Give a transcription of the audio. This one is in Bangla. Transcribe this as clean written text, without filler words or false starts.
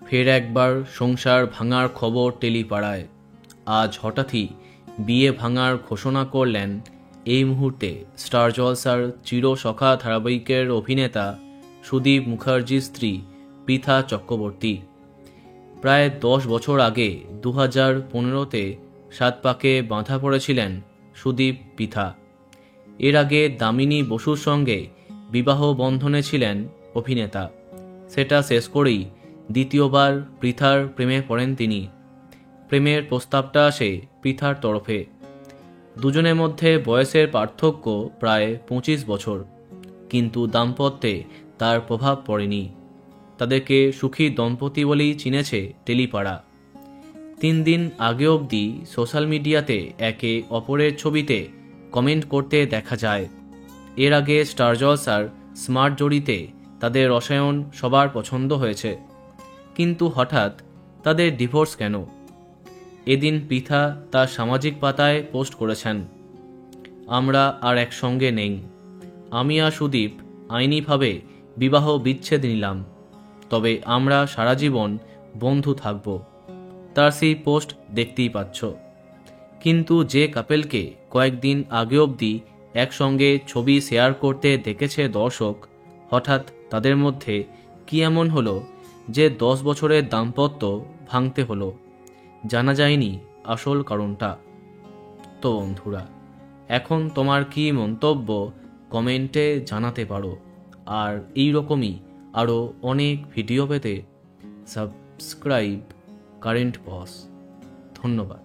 ফের একবার সংসার ভাঙার খবর টেলিপাড়ায়। আজ হঠাৎই বিয়ে ভাঙার ঘোষণা করলেন এই মুহূর্তে স্টার জলসার চিরসখা ধারাবাহিকের অভিনেতা সুদীপ মুখার্জির স্ত্রী পৃথা চক্রবর্তী। প্রায় 10 বছর আগে 2015-তে সাতপাকে বাঁধা পড়েছিলেন সুদীপ পৃথা। এর আগে দামিনী বসুর সঙ্গে বিবাহ বন্ধনে ছিলেন অভিনেতা। সেটা শেষ করেই দ্বিতীয়বার পৃথার প্রেমে পড়েন তিনি। প্রেমের প্রস্তাবটা আসে পৃথার তরফে। দুজনের মধ্যে বয়সের পার্থক্য প্রায় 25 বছর, কিন্তু দাম্পত্যে তার প্রভাব পড়েনি। তাদেরকে সুখী দম্পতি বলেই চিনেছে টেলিপাড়া। 3 দিন আগে অবধি সোশ্যাল মিডিয়াতে একে অপরের ছবিতে কমেন্ট করতে দেখা যায়। এর আগে স্টার জলসার স্মার্ট জড়িতে তাদের রসায়ন সবার পছন্দ হয়েছে, কিন্তু হঠাৎ তাদের ডিভোর্স কেন? এদিন পৃথা তার সামাজিক পাতায় পোস্ট করেছেন, আমরা আর একসঙ্গে নেই। আমি আর সুদীপ আইনিভাবে বিবাহ বিচ্ছেদ নিলাম, তবে আমরা সারা জীবন বন্ধু থাকব। তার সেই পোস্ট দেখতেই পাচ্ছ। কিন্তু যে কাপেলকে কয়েকদিন আগে অবধি একসঙ্গে ছবি শেয়ার করতে দেখেছে দর্শক, হঠাৎ তাদের মধ্যে কি এমন হলো যে 10 বছরের দাম্পত্য ভাঙতে হলো? জানা যায়নি আসল কারণটা। তো বন্ধুরা, এখন তোমার কি মন্তব্য কমেন্টে জানাতে পারো। আর এই রকমই আরও অনেক ভিডিও পেতে সাবস্ক্রাইব কারেন্ট বস। ধন্যবাদ।